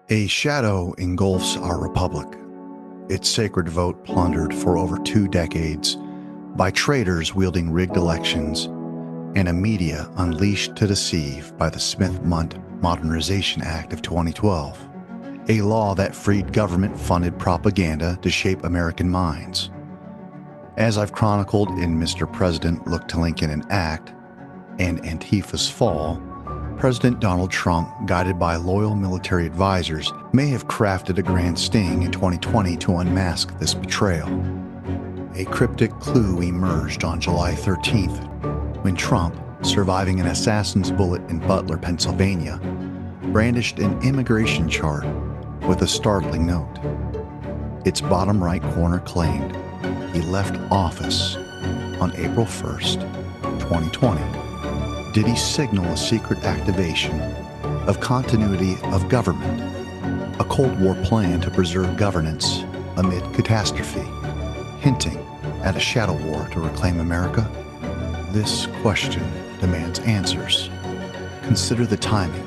A shadow engulfs our republic, its sacred vote plundered for over 2 decades by traitors wielding rigged elections and a media unleashed to deceive by the Smith-Mundt Modernization Act of 2012, a law that freed government-funded propaganda to shape American minds. As I've chronicled in Mr. President Look to Lincoln and Act and Antifa's Fall, President Donald Trump, guided by loyal military advisors, may have crafted a grand sting in 2020 to unmask this betrayal. A cryptic clue emerged on July 13th when Trump, surviving an assassin's bullet in Butler, Pennsylvania, brandished an immigration chart with a startling note. Its bottom right corner claimed he left office on April 1st, 2020. Did he signal a secret activation of continuity of government, a Cold War plan to preserve governance amid catastrophe, hinting at a shadow war to reclaim America? This question demands answers. Consider the timing.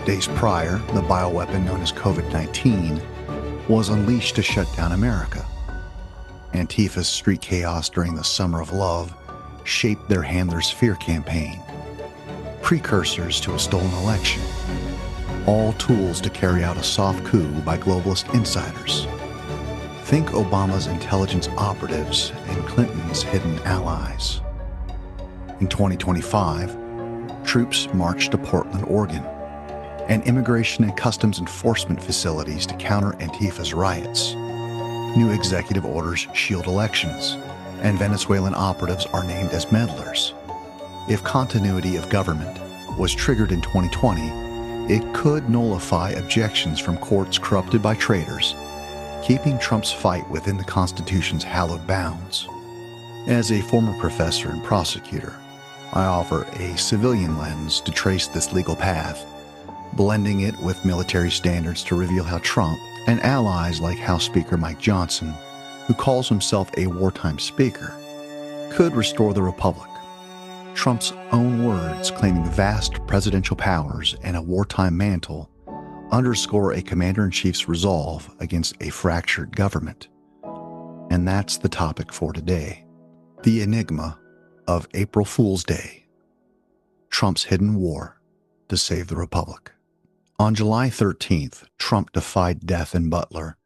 Days prior, the bioweapon known as COVID-19 was unleashed to shut down America. Antifa's street chaos during the Summer of Love shaped their Handler's Fear campaign, precursors to a stolen election, all tools to carry out a soft coup by globalist insiders. Think Obama's intelligence operatives and Clinton's hidden allies. In 2025, troops marched to Portland, Oregon, and immigration and customs enforcement facilities to counter Antifa's riots. New executive orders shield elections, and Venezuelan operatives are named as meddlers. If continuity of government was triggered in 2020, it could nullify objections from courts corrupted by traitors, keeping Trump's fight within the Constitution's hallowed bounds. As a former professor and prosecutor, I offer a civilian lens to trace this legal path, blending it with military standards to reveal how Trump and allies like House Speaker Mike Johnson, who calls himself a wartime speaker, could restore the republic. Trump's own words claiming vast presidential powers and a wartime mantle underscore a commander-in-chief's resolve against a fractured government. And that's the topic for today. The enigma of April Fool's Day. Trump's hidden war to save the republic. On July 13th, Trump defied death in Butler.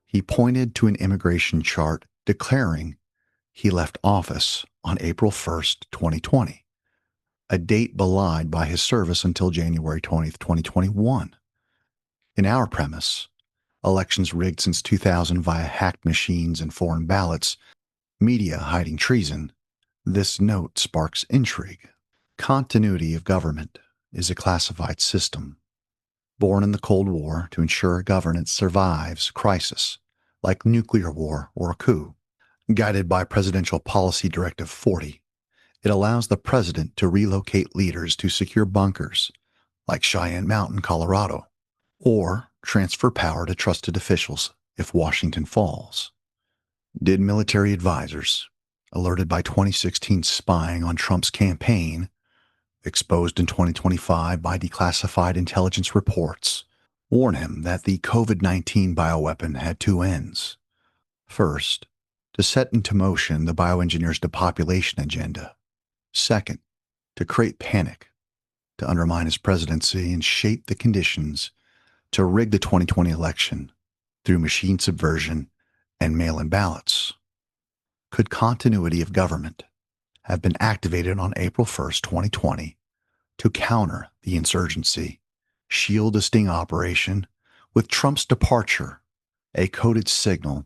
He pointed to an immigration chart declaring he left office on April 1st, 2020, a date belied by his service until January 20th, 2021. In our premise, elections rigged since 2000 via hacked machines and foreign ballots, media hiding treason, this note sparks intrigue. Continuity of government is a classified system, born in the Cold War to ensure governance survives crisis, like nuclear war or a coup. Guided by Presidential Policy Directive 40, it allows the president to relocate leaders to secure bunkers, like Cheyenne Mountain, Colorado, or transfer power to trusted officials if Washington falls. Did military advisors, alerted by 2016 spying on Trump's campaign, exposed in 2025 by declassified intelligence reports, warn him that the COVID-19 bioweapon had two ends? First, to set into motion the bioengineers' depopulation agenda. Second, to create panic, to undermine his presidency and shape the conditions to rig the 2020 election through machine subversion and mail-in ballots. Could continuity of government have been activated on April 1st, 2020 to counter the insurgency, shield a sting operation, with Trump's departure a coded signal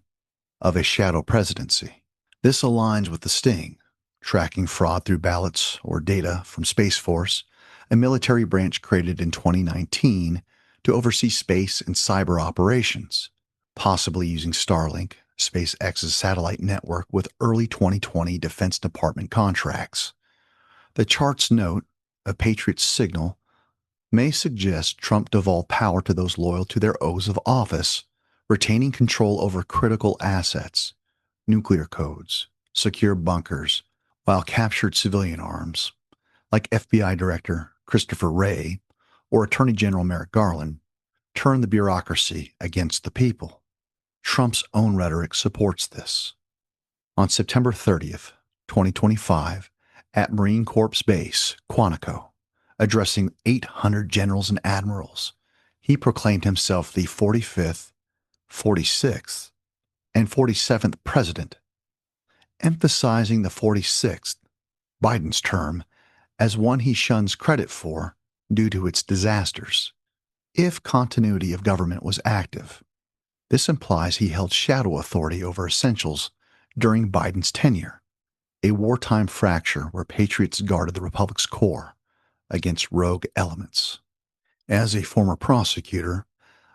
of a shadow presidency? This aligns with the sting, tracking fraud through ballots or data from Space Force, a military branch created in 2019 to oversee space and cyber operations, possibly using Starlink, SpaceX's satellite network, with early 2020 Defense Department contracts. The chart's note, a Patriot signal, may suggest Trump devolved power to those loyal to their oaths of office, retaining control over critical assets, nuclear codes, secure bunkers, while captured civilian arms, like FBI Director Christopher Wray or Attorney General Merrick Garland, turn the bureaucracy against the people. Trump's own rhetoric supports this. On September 30th, 2025, at Marine Corps Base, Quantico, addressing 800 generals and admirals, he proclaimed himself the 45th, 46th, and 47th president, emphasizing the 46th, Biden's term, as one he shuns credit for due to its disasters. If continuity of government was active, this implies he held shadow authority over essentials during Biden's tenure, a wartime fracture where patriots guarded the republic's core against rogue elements. As a former prosecutor,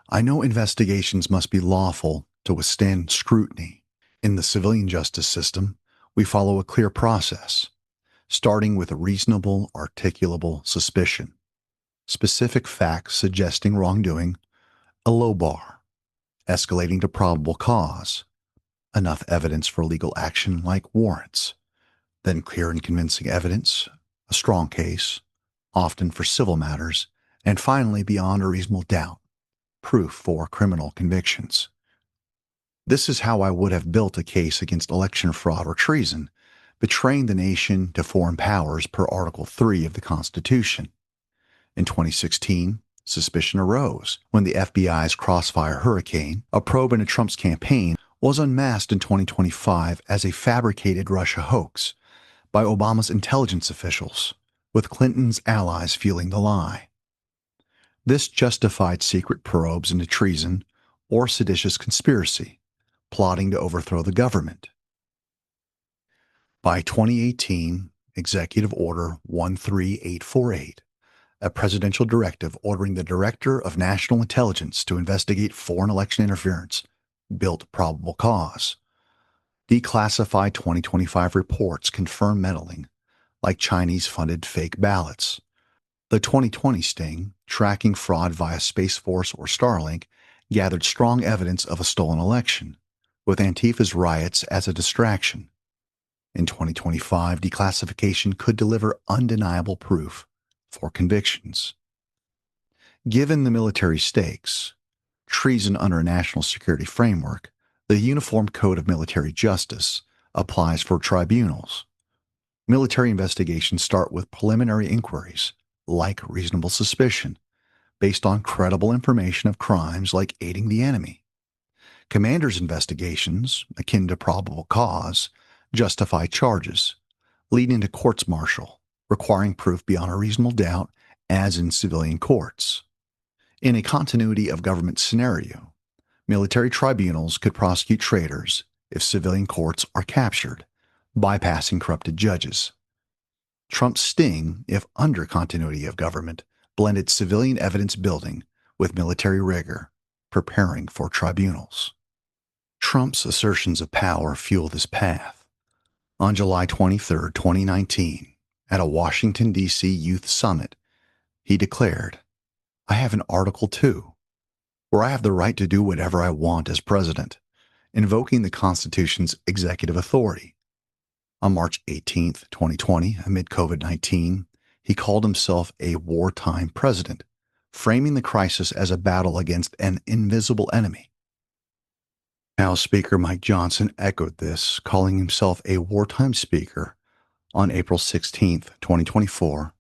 I know investigations must be lawful to withstand scrutiny. In the civilian justice system, we follow a clear process, starting with a reasonable, articulable suspicion, specific facts suggesting wrongdoing, a low bar, escalating to probable cause, enough evidence for legal action like warrants, then clear and convincing evidence, a strong case, often for civil matters, and finally, beyond a reasonable doubt, proof for criminal convictions. This is how I would have built a case against election fraud or treason, betraying the nation to foreign powers per Article 3 of the Constitution. In 2016, suspicion arose when the FBI's Crossfire Hurricane, a probe into Trump's campaign, was unmasked in 2025 as a fabricated Russia hoax by Obama's intelligence officials, with Clinton's allies fueling the lie. This justified secret probes into treason or seditious conspiracy, plotting to overthrow the government. By 2018, Executive Order 13848, a presidential directive ordering the Director of National Intelligence to investigate foreign election interference, built probable cause. Declassified 2025 reports confirm meddling, like Chinese-funded fake ballots. The 2020 sting, tracking fraud via Space Force or Starlink, gathered strong evidence of a stolen election, with Antifa's riots as a distraction. In 2025, declassification could deliver undeniable proof for convictions. Given the military stakes, treason under a national security framework, the Uniform Code of Military Justice applies for tribunals. Military investigations start with preliminary inquiries, like reasonable suspicion, based on credible information of crimes like aiding the enemy. Commanders' investigations, akin to probable cause, justify charges, leading to courts-martial, requiring proof beyond a reasonable doubt, as in civilian courts. In a continuity of government scenario, military tribunals could prosecute traitors if civilian courts are captured, bypassing corrupted judges. Trump's sting, if under continuity of government, blended civilian evidence building with military rigor, preparing for tribunals. Trump's assertions of power fuel this path. On July 23, 2019, at a Washington, D.C. youth summit, he declared, "I have an Article 2, where I have the right to do whatever I want as president," invoking the Constitution's executive authority. On March 18, 2020, amid COVID-19, he called himself a wartime president, framing the crisis as a battle against an invisible enemy. House Speaker Mike Johnson echoed this, calling himself a wartime speaker on April 16, 2024,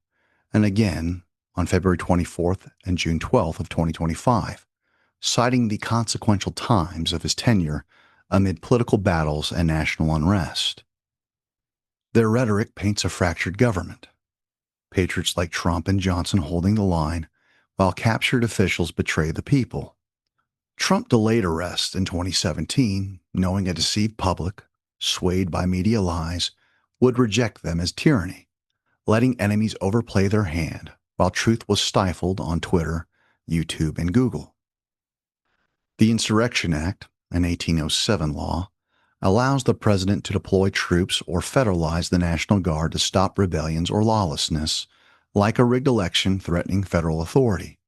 and again on February 24th and June 12th of 2025, citing the consequential times of his tenure amid political battles and national unrest. Their rhetoric paints a fractured government, patriots like Trump and Johnson holding the line, while captured officials betray the people. Trump delayed arrests in 2017, knowing a deceived public, swayed by media lies, would reject them as tyranny, letting enemies overplay their hand while truth was stifled on Twitter, YouTube, and Google. The Insurrection Act, an 1807 law, allows the president to deploy troops or federalize the National Guard to stop rebellions or lawlessness, like a rigged election threatening federal authority.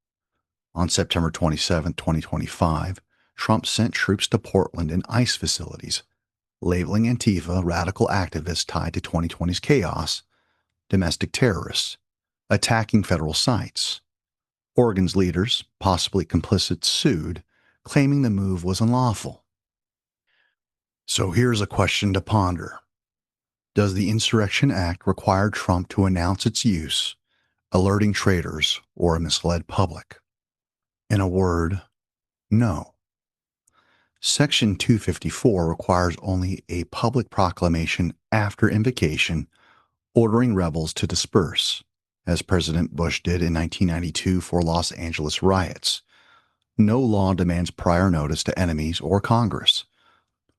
On September 27, 2025, Trump sent troops to Portland and ICE facilities, labeling Antifa radical activists tied to 2020's chaos, domestic terrorists, attacking federal sites. Oregon's leaders, possibly complicit, sued, claiming the move was unlawful. So here's a question to ponder. Does the Insurrection Act require Trump to announce its use, alerting traitors or a misled public? In a word, no. Section 254 requires only a public proclamation after invocation ordering rebels to disperse, as President Bush did in 1992 for Los Angeles riots. No law demands prior notice to enemies or Congress.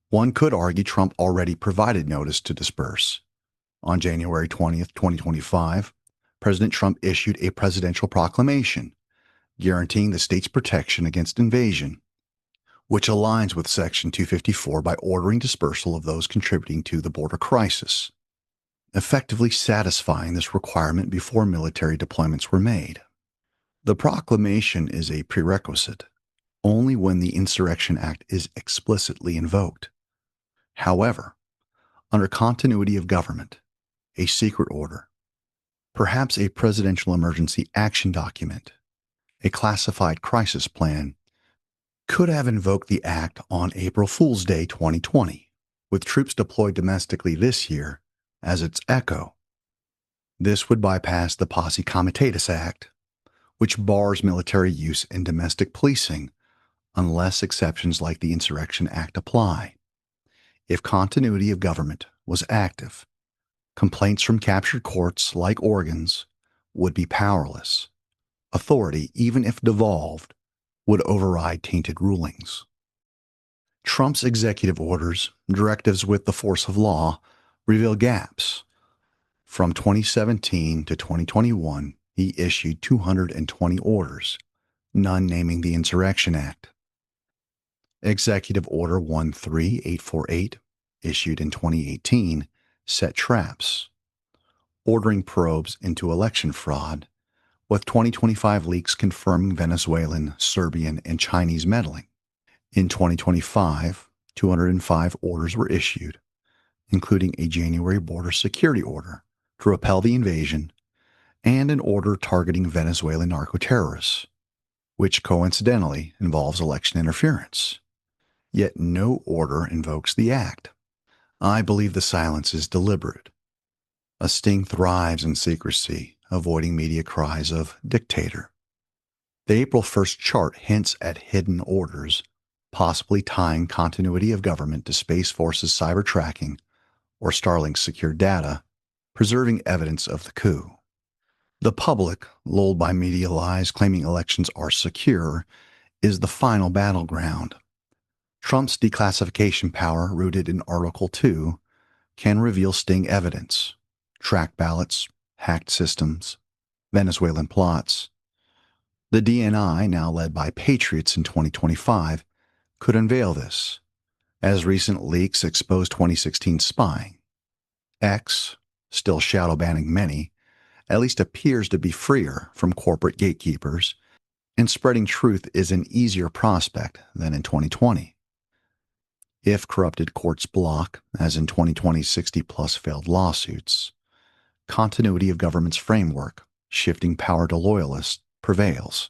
One could argue Trump already provided notice to disperse. On January 20th, 2025, President Trump issued a presidential proclamation guaranteeing the state's protection against invasion, which aligns with Section 254 by ordering dispersal of those contributing to the border crisis, effectively satisfying this requirement before military deployments were made. The proclamation is a prerequisite only when the Insurrection Act is explicitly invoked. However, under continuity of government, a secret order, perhaps a presidential emergency action document, a classified crisis plan, could have invoked the act on April Fool's Day 2020, with troops deployed domestically this year as its echo. This would bypass the Posse Comitatus Act, which bars military use in domestic policing unless exceptions like the Insurrection Act apply. If continuity of government was active, complaints from captured courts like Oregon's would be powerless. Authority, even if devolved, would override tainted rulings. Trump's executive orders, directives with the force of law, reveal gaps. From 2017 to 2021, he issued 220 orders, none naming the Insurrection Act. Executive Order 13848, issued in 2018, set traps, ordering probes into election fraud, with 2025 leaks confirming Venezuelan, Serbian, and Chinese meddling. In 2025, 205 orders were issued, including a January border security order to repel the invasion and an order targeting Venezuelan narco-terrorists, which coincidentally involves election interference. Yet no order invokes the act. I believe the silence is deliberate. A sting thrives in secrecy, avoiding media cries of dictator. The April 1st chart hints at hidden orders, possibly tying continuity of government to Space Force's cyber tracking or Starlink's secure data, preserving evidence of the coup. The public, lulled by media lies claiming elections are secure, is the final battleground. Trump's declassification power, rooted in Article 2, can reveal sting evidence, track ballots, hacked systems, Venezuelan plots. The DNI, now led by patriots in 2025, could unveil this, as recent leaks expose 2016 spying. X, still shadow banning many, at least appears to be freer from corporate gatekeepers, and spreading truth is an easier prospect than in 2020. If corrupted courts block, as in 2020's 60-plus failed lawsuits, continuity of government's framework, shifting power to loyalists, prevails.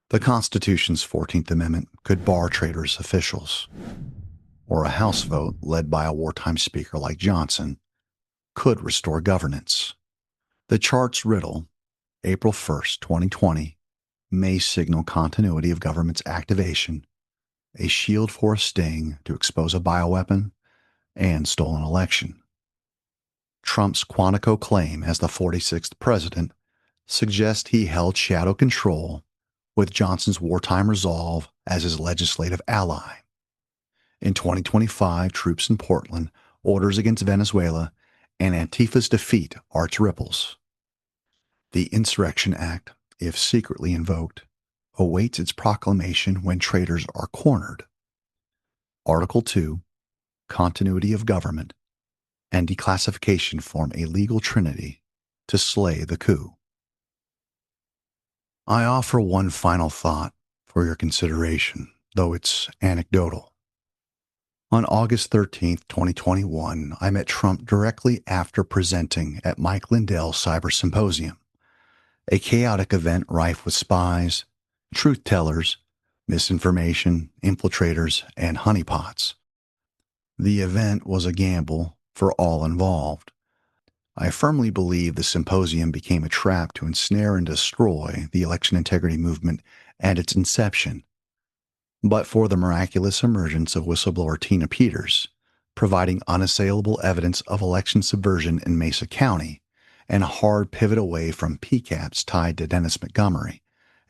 The Constitution's 14th Amendment could bar traitors officials, or a House vote led by a wartime speaker like Johnson could restore governance. The chart's riddle, April 1st, 2020, may signal continuity of government's activation, a shield for a sting to expose a bioweapon and stolen election. Trump's Quantico claim as the 46th president suggests he held shadow control with Johnson's wartime resolve as his legislative ally. In 2025, troops in Portland, orders against Venezuela, and Antifa's defeat arch ripples. The Insurrection Act, if secretly invoked, awaits its proclamation when traitors are cornered. Article 2, continuity of government, and declassification form a legal trinity to slay the coup. I offer one final thought for your consideration, though it's anecdotal. On August 13, 2021, I met Trump directly after presenting at Mike Lindell's Cyber Symposium, A chaotic event rife with spies, truth tellers, misinformation, infiltrators, and honeypots. The event was a gamble for all involved. I firmly believe the symposium became a trap to ensnare and destroy the election integrity movement at its inception. But for the miraculous emergence of whistleblower Tina Peters, providing unassailable evidence of election subversion in Mesa County, and a hard pivot away from PCAPs tied to Dennis Montgomery,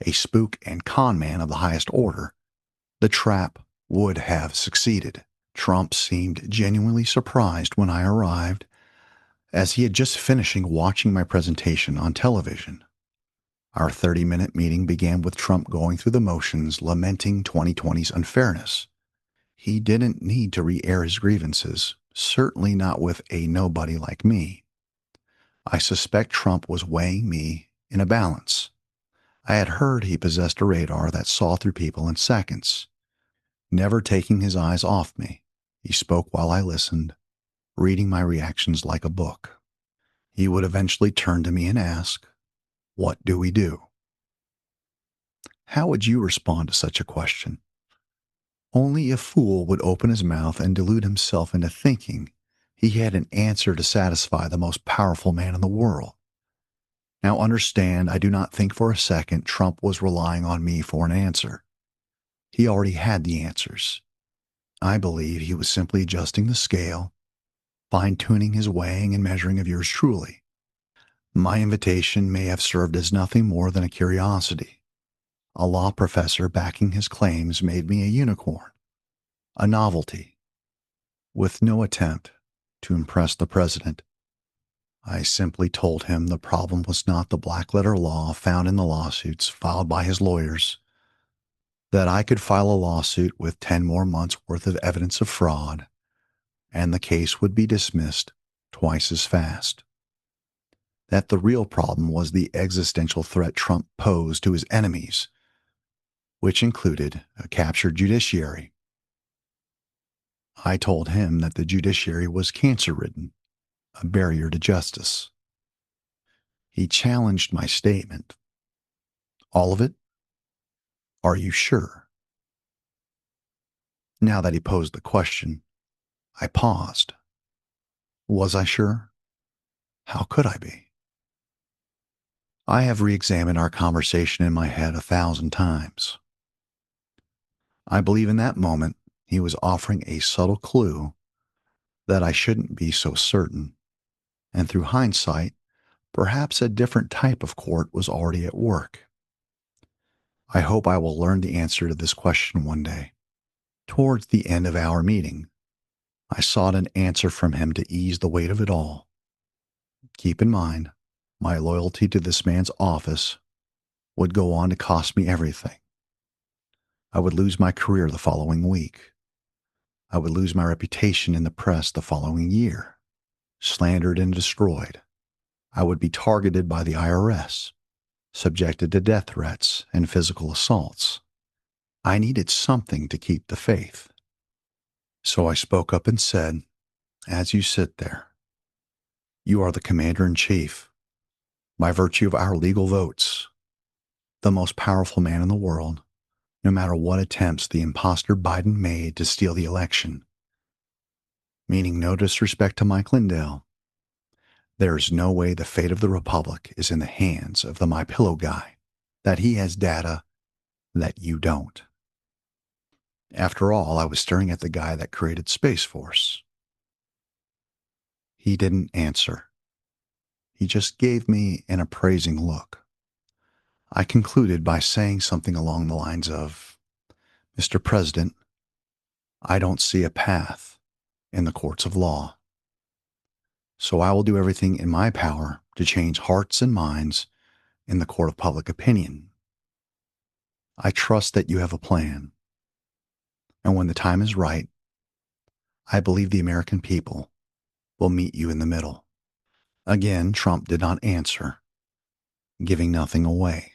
a spook and con man of the highest order, the trap would have succeeded. Trump seemed genuinely surprised when I arrived, as he had just finishing watching my presentation on television. Our 30-minute meeting began with Trump going through the motions, lamenting 2020's unfairness. He didn't need to re-air his grievances, certainly not with a nobody like me. I suspect Trump was weighing me in a balance. I had heard he possessed a radar that saw through people in seconds. Never taking his eyes off me, he spoke while I listened, reading my reactions like a book. He would eventually turn to me and ask, "What do we do?" How would you respond to such a question? Only a fool would open his mouth and delude himself into thinking he had an answer to satisfy the most powerful man in the world. Now understand, I do not think for a second Trump was relying on me for an answer. He already had the answers. I believe he was simply adjusting the scale, fine-tuning his weighing and measuring of yours truly. My invitation may have served as nothing more than a curiosity. A law professor backing his claims made me a unicorn, a novelty, with no attempt to impress the president. I simply told him the problem was not the black-letter law found in the lawsuits filed by his lawyers, that I could file a lawsuit with 10 more months' worth of evidence of fraud, and the case would be dismissed twice as fast. That the real problem was the existential threat Trump posed to his enemies, which included a captured judiciary. I told him that the judiciary was cancer-ridden, a barrier to justice. He challenged my statement. All of it? Are you sure? Now that he posed the question, I paused. Was I sure? How could I be? I have re-examined our conversation in my head 1,000 times. I believe in that moment he was offering a subtle clue that I shouldn't be so certain, and through hindsight, perhaps a different type of court was already at work. I hope I will learn the answer to this question one day. Towards the end of our meeting, I sought an answer from him to ease the weight of it all. Keep in mind, my loyalty to this man's office would go on to cost me everything. I would lose my career the following week. I would lose my reputation in the press the following year, slandered and destroyed. I would be targeted by the IRS, subjected to death threats and physical assaults. I needed something to keep the faith. So I spoke up and said, "As you sit there, you are the commander-in-chief, by virtue of our legal votes, the most powerful man in the world, no matter what attempts the imposter Biden made to steal the election. Meaning no disrespect to Mike Lindell, there is no way the fate of the Republic is in the hands of the MyPillow guy, that he has data that you don't." After all, I was staring at the guy that created Space Force. He didn't answer. He just gave me an appraising look. I concluded by saying something along the lines of, "Mr. President, I don't see a path in the courts of law. So I will do everything in my power to change hearts and minds in the court of public opinion. I trust that you have a plan. And when the time is right, I believe the American people will meet you in the middle." Again, Trump did not answer, giving nothing away.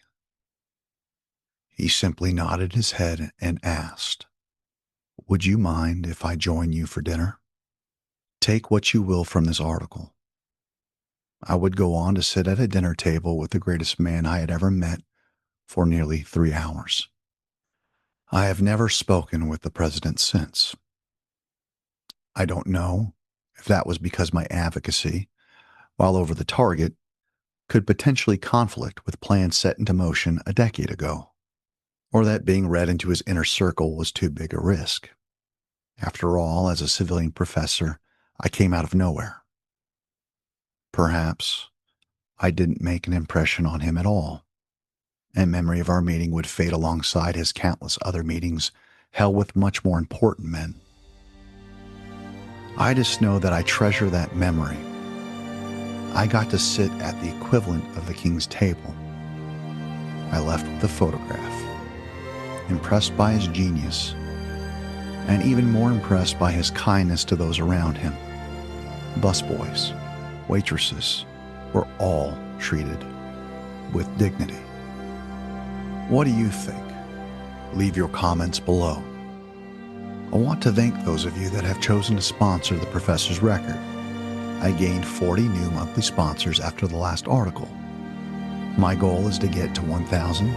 He simply nodded his head and asked, "Would you mind if I join you for dinner? Take what you will from this article. I would go on to sit at a dinner table with the greatest man I had ever met for nearly 3 hours. I have never spoken with the president since. I don't know if that was because my advocacy, while over the target, could potentially conflict with plans set into motion a decade ago, or that being read into his inner circle was too big a risk. After all, as a civilian professor, I came out of nowhere. Perhaps I didn't make an impression on him at all, and memory of our meeting would fade alongside his countless other meetings held with much more important men. I just know that I treasure that memory. I got to sit at the equivalent of the king's table. I left with the photograph, impressed by his genius, and even more impressed by his kindness to those around him. Busboys, waitresses were all treated with dignity. What do you think? Leave your comments below. I want to thank those of you that have chosen to sponsor the Professor's Record. I gained 40 new monthly sponsors after the last article. My goal is to get to 1,000,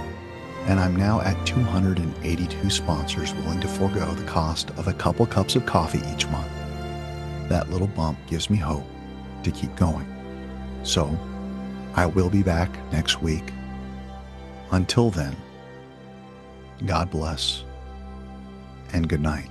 and I'm now at 282 sponsors willing to forego the cost of a couple cups of coffee each month. That little bump gives me hope to keep going. So, I will be back next week. Until then, God bless and good night.